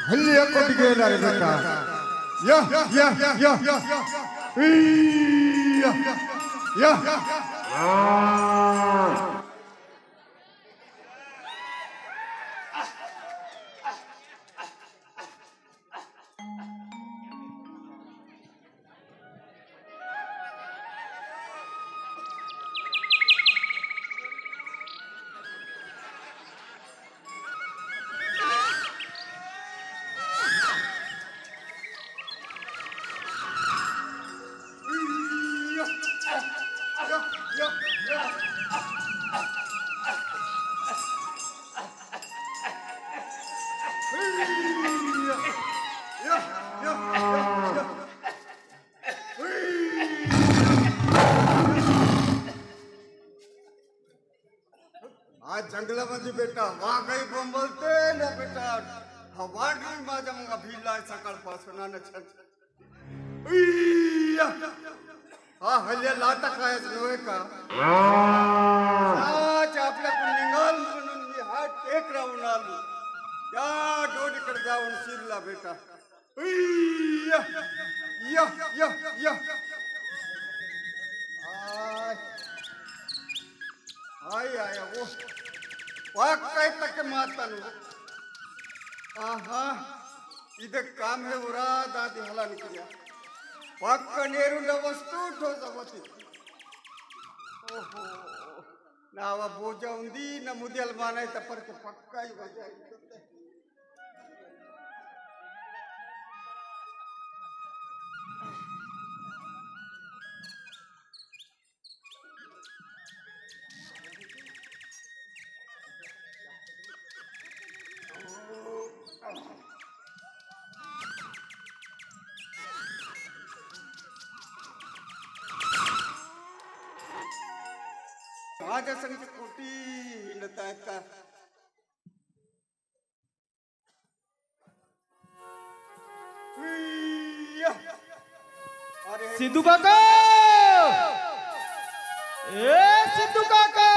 हल्ली कोटी गेला रे बेटा या या या या या आज जंगलामध्ये बेटा वाघही बोंबलते ना बेटा हा वाघही माझ्या मग भिडलाय सकाळपासून हा हल्ल्या लाता कायच नव्हे का आपल्याकडून निघाल म्हणून मी हा टेक राहून आलो त्या डोडीकडे जाऊन शिरला बेटा या या या या आय आय वो वाघ काय तक मातानु आहा इधर काम है उरा दादी हला निकलिया वाघ का नेरुंड वस्तु ठोजवती ओहो नावा बोजा उंदी न मुदियल मानाय तपर के पक्का ही बजाई माझ्या संग कोटी हिंडत आहेत का सिद्धू काका ए सिद्धू काका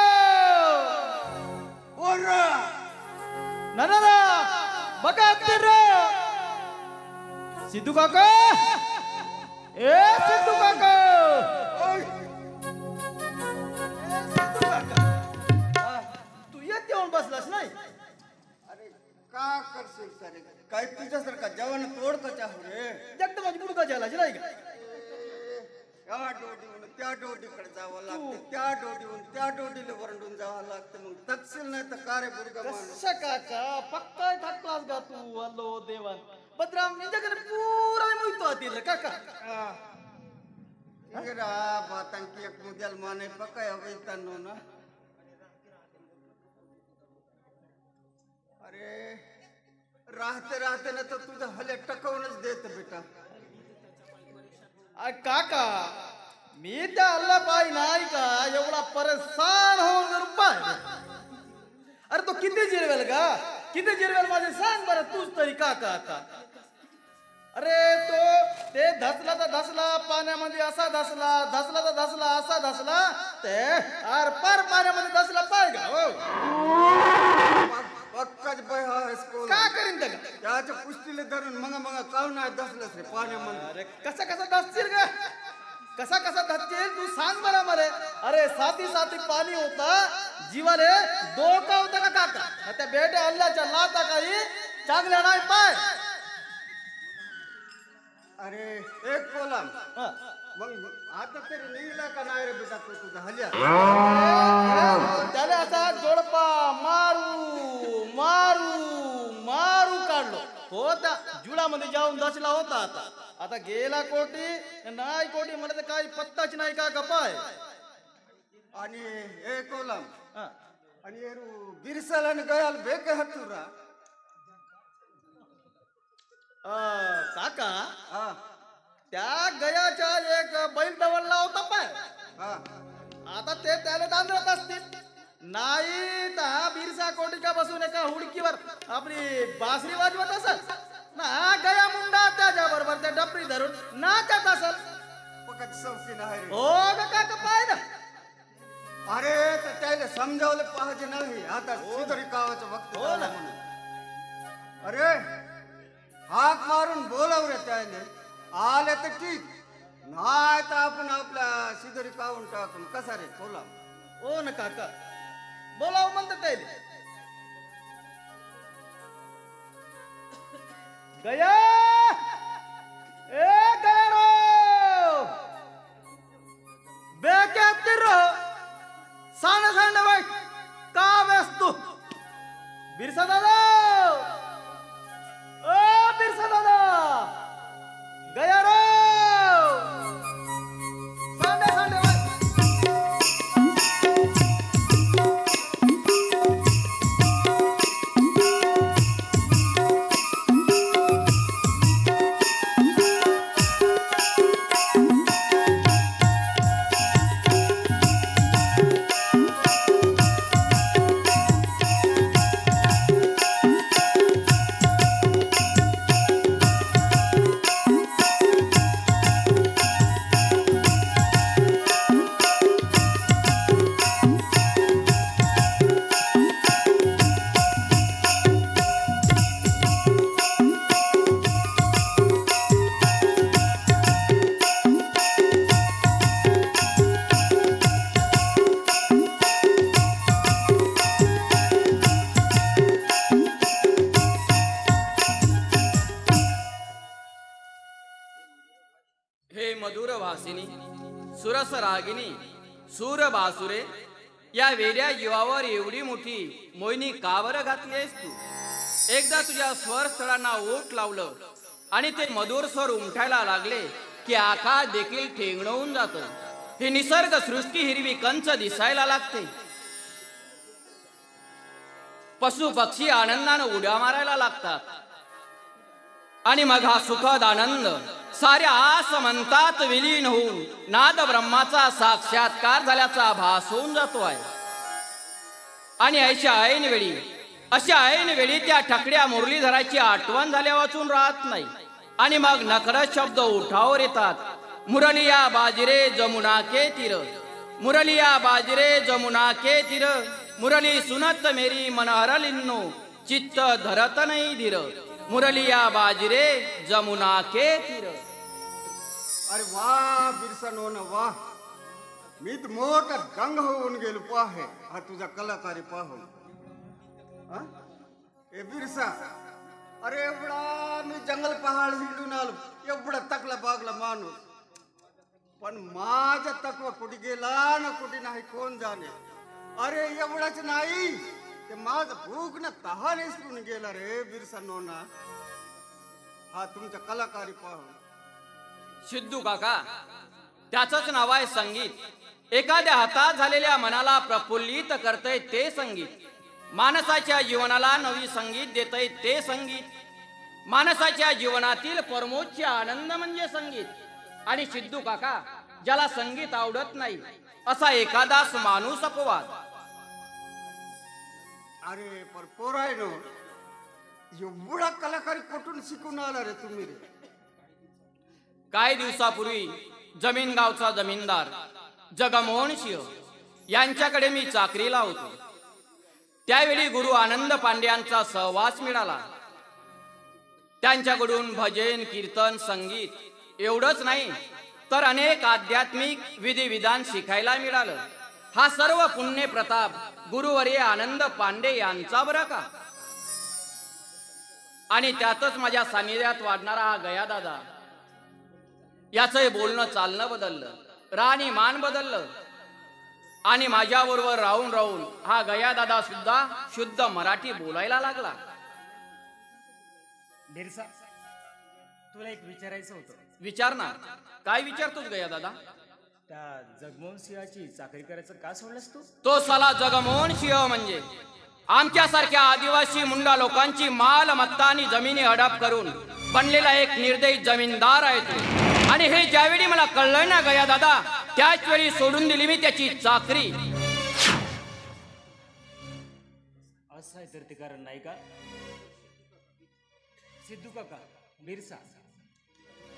ओरा नाना बघा हत्तीर सिद्धू काका ए सिद्धू काका तू येत येऊन बसलास नाही अरे का करशील सारे काय तुझ्यासारखा जवान तोड कचा हो रे एकदम मजबूर का झाला नाही का या डोडीहून त्या डोडीकडे जावं लागतं त्या डोडीहून त्या डोडीला वरंडून जावं लागतं मग तत्सील नाही तर का रे बुडगा माणूस कसं काका पक्का थकलास गा तू हल्लो देवान बदराम निजगन पूरा मोहितो आतील काका रा बातांकी एक मुद्याल माने पक्का हवे तन्नो ना अरे राहते राहते ना तर तुझं हले टकवूनच देत बेटा काका मी त्या अल्ला बाई नाही का एवढा परेशान होऊन रुपाय अरे तो किती जिरवेल का किती जिरवेल माझे सांग बरं तूच तरी काका आता अरे तो ते धसला तर धसला पाण्यामध्ये असा धसला धसला तर धसला असा धसला ते आर पार पाण्यामध्ये धसला पाय का हो पक्काच बाय हा स्कूल का करीन का त्याच्या पुष्टीले धरून मग काव नाही धसलंच रे पाण्यामध्ये अरे कसा कसा धसशील का कसा कसा धसशील तू सांग बरं मरे अरे साथी साथी पाणी होता जीवाले धोका होता का काका त्या बेटे अल्लाच्या लाता काही चांगल्या नाही पाय अरे एक कोलाम मग आता तरी निघला का नाही रे बेटा तू तुझा हल्या त्याने असा जोडपा मारू मारू मारू काढलो होता जुळामध्ये जाऊन दसला होता आता आता गेला कोटी नाही कोटी मला तर काही पत्ताच नाही का गपाय आणि एक कोलाम आणि बिरसाला गयाल बेके हतुरा काका त्या गयाच्या एक बैल दवडला होता पाय आता ते त्याला तांदळत असतील नाही तर बिरसा कोटिका बसून एका हुडकीवर आपली बासरी वाजवत असत ना गया मुंडा त्याच्या बरोबर त्या डपरी धरून नाचत असत पकड सौकी नाही रे हो काका पाय ना अरे तर त्याला समजावलं पाहिजे नाही आता शिदोरी कावाचं वक्त हो झालं ना. म्हणून. अरे हाक मारून बोलाव रे त्याने आले तर ठीक नाही तर आपण आपल्या शिदोरी कावून टाकून कसा रे बोला. हो ना काका, बोलाव म्हणतात त्याले. गया, ए गया रो, बेक्यातिर सांड सांड बाई का बसतो बिरसा दादा, ओ बिरसा दादा, गया रो, सांड सांड बाई. हे मधुर भासिनी, सुरस रागिनी, सूर बासुरे, या वेड्या जीवावर एवढी मोठी मोहिनी का बरं घातली आहेस तू? एकदा तुझ्या स्वर स्थळांना ओठ लावलं आणि ते मधुर स्वर उमठायला लागले की आकाश देखील ठेंगणवून जातं. ही निसर्ग सृष्टी हिरवी कंच दिसायला लागते. पशु पक्षी आनंदानं उड्या मारायला लागतात आणि मग हा सुखद आनंद साऱ्या आसमंतात विलीन होऊन नाद ब्रह्माचा साक्षात्कार झाल्याचा भास होऊन जातो आहे. आणि अशा ऐन वेळी त्या ठकड्या मुरलीधराची आठवण झाल्या वाचून राहत नाही आणि मग नकळत शब्द उठावर येतात. मुरलिया बाजरे जमुना के तीर, मुरलिया बाजरे जमुना के तीर, मुरली सुनत मेरी मनहरलिन्नो चित्त धरत नाही धीर, मुरलिया बाजरे जमुना के तीर. अरे वा बिरसा ना वा, मी तर मोठा दंग होऊन गेलो पाहे हा तुझा कलाकारी पाहून. हा? ए बिरसा, अरे एवढा मी जंगल पहाड हिंडून आलो, एवढा तकला बागला माणूस, पण माझा तकवा कुठे गेला ना कुठे नाही कोण जाणे. अरे एवढाच नाही ते माझं भूक ना तहान विसरून गेला रे बिरसा नोना हा तुमच्या कलाकारी पाहून. सिद्धू काका, त्याचंच नाव आहे संगीत. एखाद्या हातात झालेल्या मनाला प्रफुल्लित करतय ते संगीत. माणसाच्या जीवनाला नवी संगीत देतय ते संगीत. माणसाच्या जीवनातील परमोच्च आनंद म्हणजे संगीत. आणि सिद्धू काका, ज्याला संगीत आवडत नाही असा एखादाच माणूस अपवाद. अरे पर पोरायनो, एवढा कलाकारी कुठून शिकून आला रे तुम्ही रे? काही दिवसापूर्वी जमीन गावचा जमीनदार जगमोहन सिंह यांच्याकडे मी चाकरीला होतो. त्यावेळी गुरु आनंद पांड्यांचा सहवास मिळाला. त्यांच्याकडून भजन कीर्तन संगीत एवढंच नाही तर अनेक आध्यात्मिक विधिविधान शिकायला मिळालं. हा सर्व पुण्य प्रताप गुरुवर्य आनंद पांडे यांचा बरं का. आणि त्यातच माझ्या सानिध्यात वाढणारा हा गया दादा, याचं बोलणं चालणं बदललं, राहणीमान बदललं आणि माझ्याबरोबर राहून राहून हा गया दादा सुद्धा शुद्ध मराठी बोलायला लागला. बिरसा, तुला एक विचारायचं होतं. विचार ना. काय विचारतोस गया दादा? त्या जगमोहन सिंहाची चाकरी करायचं का सोडलंस तू? तो साला जगमोहन सिंह म्हणजे आमच्यासारख्या आदिवासी मुंडा लोकांची मालमत्ता आणि जमिनी हडप करून बनलेला एक निर्दयी जमीनदार आहे तो. आणि हे ज्यावेळी मला कळलं ना गया दादा, त्याच वेळी सोडून दिली मी त्याची चाकरी. असं आहे तर ते कारण नाही का? सिद्धू काका, बिरसा,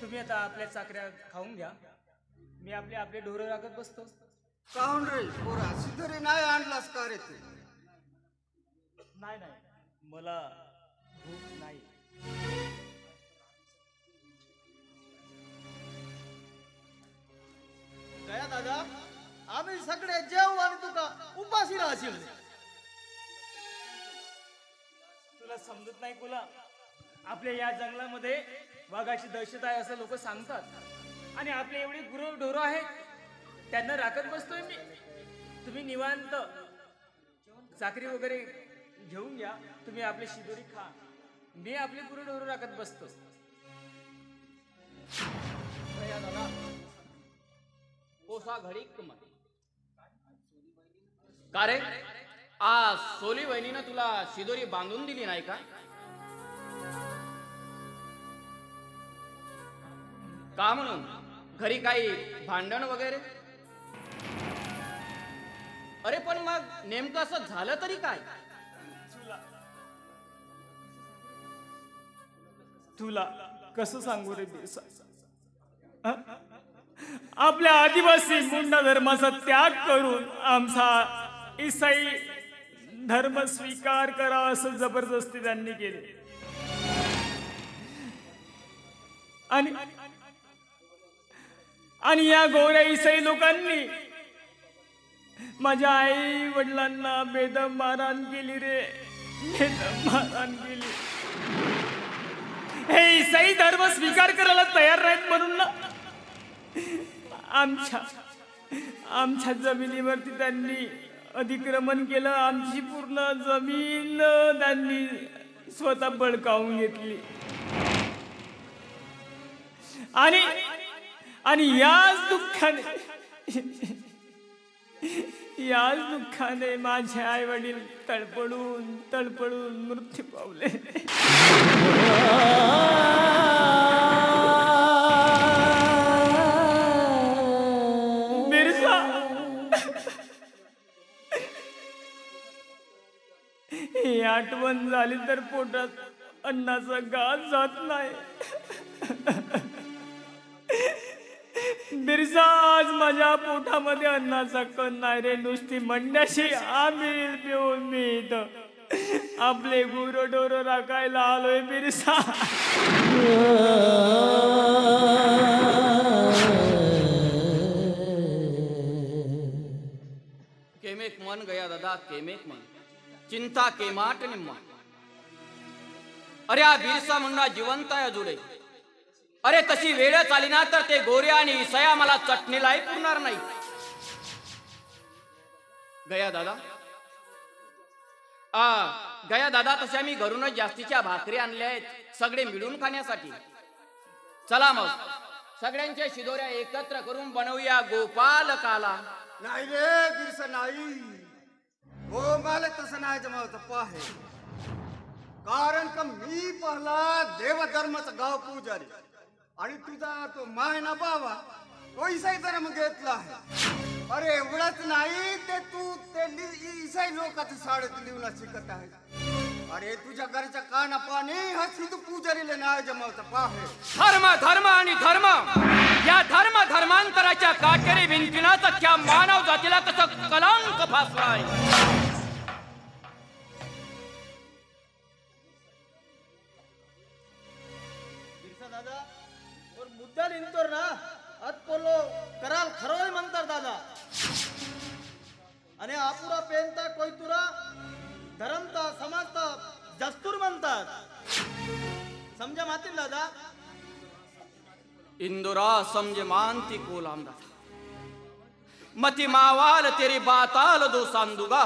तुम्ही आता आपल्या चाकऱ्या खाऊन घ्या. मी आपले ढोरं राखत बसतो. काहून रे पोरा सिधरी नाही आणलास का रे तू? नाही नाही, मला भूक नाही. गया दादा, आम्ही सगळे जेव आणि तुका उपाशी राहशील. तुला समजत नाही कुला, आपल्या या जंगलामध्ये वाघाची दहशत आहे असं लोक सांगतात. आणि आपले एवढे गुरु ढोरं आहेत, त्यांना राखत बसतोय मी. तुम्ही निवांत चाकरी वगैरे घेऊन घ्या, तुम्ही आपली शिदोरी खा, मी आपले गुरु ढोरं राखत बसतो. गया दादा, कोसा घडीक मध्ये का रे, आज सोली वहिनीनं तुला शिदोरी बांधून दिली नाही का? का म्हणून घरी काही भांडण वगैरे? अरे पण मग नेमकं असं झालं तरी काय? तुला कसं सांगू रे बिरसा? आपल्या आदिवासी मुंडा धर्माचा त्याग करून आमचा ईसाई धर्म स्वीकार करा असं जबरदस्ती त्यांनी केले. आणि या गोऱ्या ईसाई लोकांनी माझ्या आई वडिलांना बेदम मारहाण केली रे, बेदम मारहाण केली. हे ईसाई धर्म स्वीकार करायला तयार नाहीत म्हणून ना आमच्या जमिनीवरती त्यांनी अतिक्रमण केलं. आमची पूर्ण जमीन त्यांनी स्वतः बळकावून घेतली. आणि याच दुःखाने माझे आई वडील तळपडून मृत्यू पावले. बिरसा, ही आठवण झाली तर पोटात अन्नाचा घास जात नाही. बिरसा, आज माझ्या पोटामध्ये अन्नाचा कण नाही रे, नुसती मंड्याशी आमिल पिऊन मी इथं आपले गुरंढोरं राखायला आलोय. बिरसा, केमेक मन गया दादा, केमेक मन, चिंता केमाट निम्मा. अरे हा बिरसा मुंडा जिवंत आहे अजूनही. अरे तशी वेळ आली ना तर ते गोरे आणि इसया मला चटणीलाही पुरणार नाही. गया दादा, गया दादा, तशा मी घरूनच जास्तीच्या भाकरी आणल्या आहेत सगळे मिळून खाण्यासाठी. चला मग सगळ्यांच्या शिदोऱ्या एकत्र करून बनवूया गोपाल काला. नाही रे बिरसा नाही, हो मला तसं नाही जमावत पाहे. कारण का मी पहिला देवधर्माचा गाव पुजारी आणि तुझा तो मायना बाबा तो ईसाई धर्म घेतला आहे. अरे एवढंच नाही ते तू ते ईसाई लोकांच्या शाळेत लिहून शिकत आहे. अरे तुझ्या घरच्या काना पाणी हा सिद्ध पुजारीला नाही जमावता पाहे. धर्म धर्म आणि धर्म या धर्मांतराच्या काटेरी भिंतीनं सख्या मानव जातीला कसं कलंक फासलाय. दादा और मुद्दा निंतोर ना अत पोलो कराल खरोय म्हणतात दादा. आणि आपुरा पेनता कोयतुरा धरमता समाजता दस्तूर म्हणतात. समजा मातील दादा. इंदुरा समझ मानती कोलाम दादा, मती मावाल तेरी बाताल दो सांदुगा.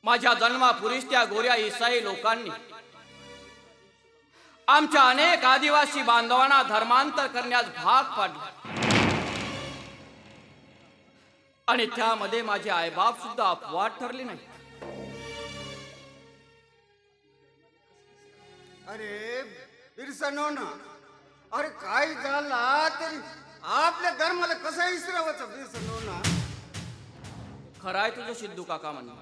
माझ्या जन्मापूर्वीच त्या गोऱ्या ईसाई लोकांनी आमच्या अनेक आदिवासी बांधवांना धर्मांतर करण्यास भाग पाडले. आणि त्यामध्ये माझे आईबाप सुद्धा अपवाद ठरले नाही. अरे बिरसा नोना, अरे काय झाला तरी आपल्या धर्माला कसं विसरावचं बिरसा नोना? खराय तुझं सिद्धू काका म्हणणं.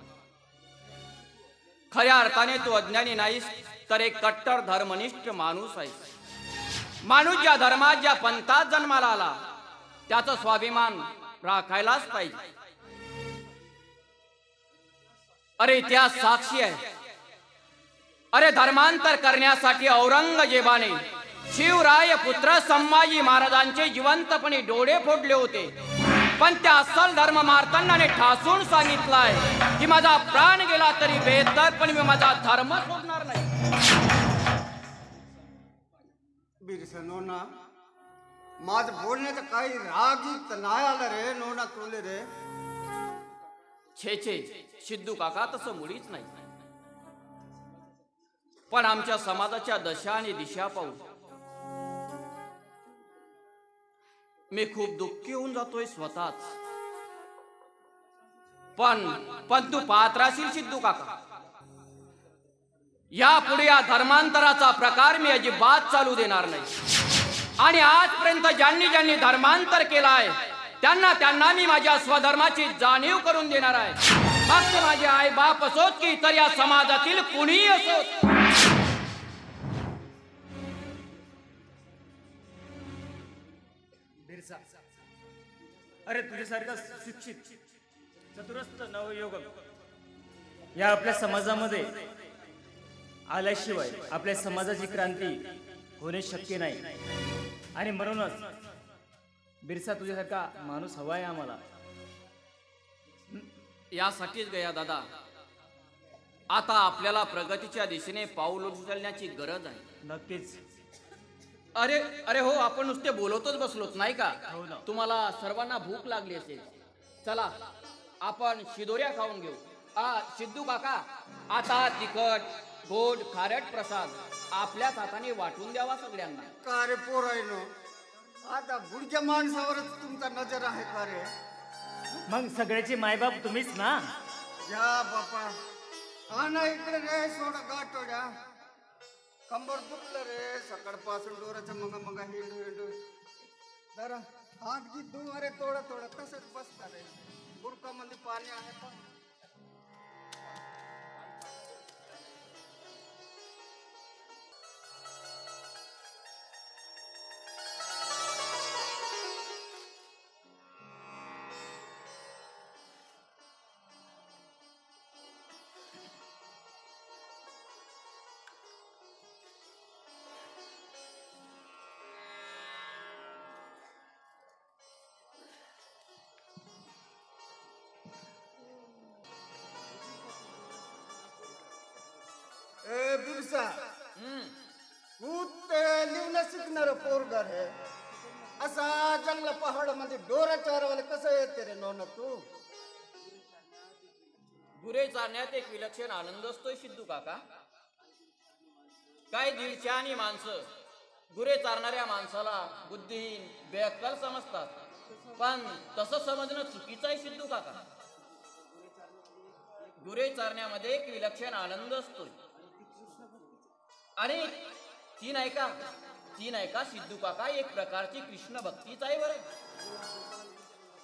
खऱ्या अर्थाने तू अज्ञानी नाहीस तर एक कट्टर धर्मनिष्ठ माणूस आहेस. माणूस ज्या धर्मात ज्या पंथात जन्माला आला त्याचं स्वाभिमान राखायलाच पाहिजे. अरे इतिहास साक्षी आहे. अरे धर्मांतर करण्यासाठी औरंगजेबाने शिवराय पुत्र संभाजी महाराजांचे जिवंतपणे डोळे फोडले होते. पण त्या अस्सल धर्म मार्तंडाने ठासून सांगितलंय की माझा प्राण गेला तरी बेहतर, पण मी माझा धर्म सोडणार नाही. बिरसा नोना, माझं बोलण्याचं काही रागीत नाही आलं रे नोना तुले रे. छे सिद्धू काका, तसं मुळीच नाही. पण आमच्या समाजाच्या दशा आणि दिशा पाहून मी खूप दुःखी होऊन जातोय स्वतःच. पण तू पाहत राहशील सिद्धू काका, यापुढे या धर्मांतराचा प्रकार मी अजिबात चालू देणार नाही. आणि आजपर्यंत ज्यांनी धर्मांतर केलाय त्यांना मी माझ्या स्वधर्माची जाणीव करून देणार आहे. फक्त माझे आई बाप असोत की इतर या समाजातील कुणीही असोत. बिरसा, अरे तुझ्यासारखा शिक्षित चतुरस्थ नवयुवक या आपल्या समाजामध्ये आल्याशिवाय आपल्या समाजाची क्रांती होणे शक्य नाही. आणि म्हणूनच बिरसा तुझ्यासारखा माणूस हवा आहे आम्हाला. यासाठीच गया दादा, आता आपल्याला प्रगतीच्या दिशेने पाऊल उचलण्याची गरज आहे. नक्कीच. अरे हो, आपण नुसते बोलतच बसलोत नाही का? हो ना. तुम्हाला सर्वांना भूक लागली असेल. चला आपण शिदोऱ्या खाऊन घेऊ. सिद्धू काका, आता तिखट गोड खारट प्रसाद आपल्याच हाताने वाटून द्यावा सगळ्यांना. का रे पोरायनो, आता गुडच्या माणसावरच तुमचा नजर आहे का रे? मग सगळ्याचे मायबाप तुम्हीच ना. या बापा, हा ना इकडे रे, सोडा गाठोड्या. कंबर दुखलं रे सकाळपासून डोराच्या मग हिंडू जरा हात घे तू. अरे थोडं तसंच बसता रे. बुडकामध्ये पाणी आहे का? ए बिरसा, तू ते लिवलं शिकणार पोरगा रे. असा जंगल पहाड मध्ये डोरा चारवाले कसं येते रे नोना तू? गुरे चारण्यात एक विलक्षण आनंद असतोय सिद्धू काका. काय 150 माणसं गुरे चारणाऱ्या माणसाला बुद्धिहीन बेअक्कल समजतात, पण तसं समजणं चुकीचं आहे सिद्धू काका. गुरे चारण्यामध्ये एक विलक्षण आनंद असतोय. आणि ती नाही का सिद्धू काका, एक प्रकारची कृष्ण भक्तीच आहे बरं.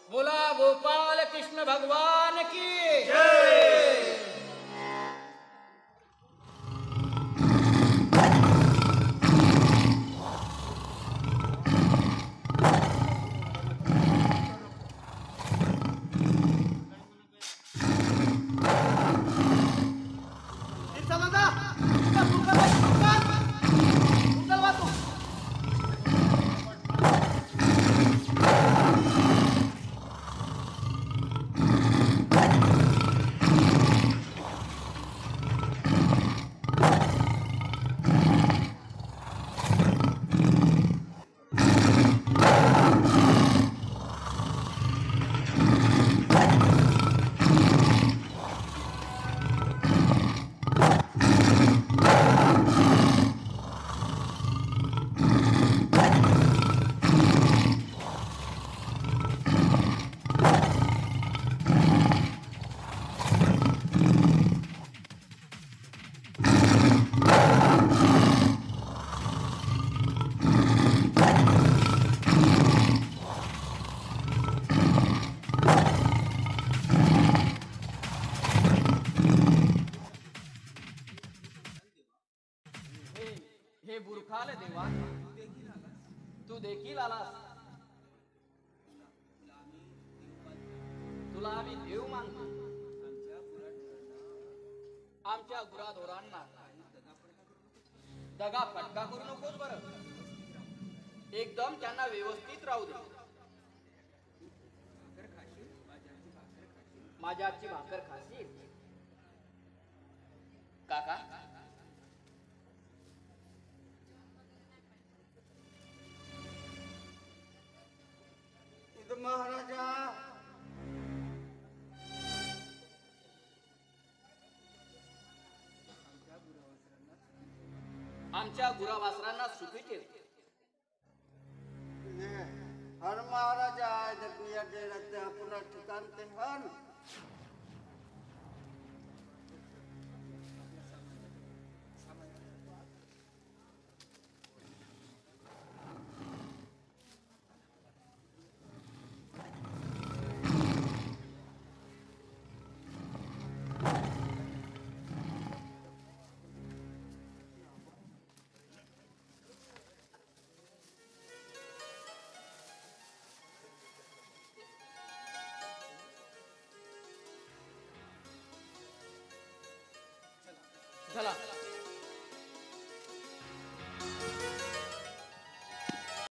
बोला गोपाल कृष्ण भगवान की जय. हे बुरखाल देवा, तू देखील आलास. तुला आम्ही देव मानतो. आमच्या गुराढोरांना दगा फटका करू नकोस बरं. एकदम त्यांना व्यवस्थित राहू दे. माझ्या आजची भाकर खाशील काका? इथं महाराजा आमच्या गुरावासरांना सुखी ठेव. हर महाराजा जगनिया डेराचे पुन्हा ठिकाण ते हन. चला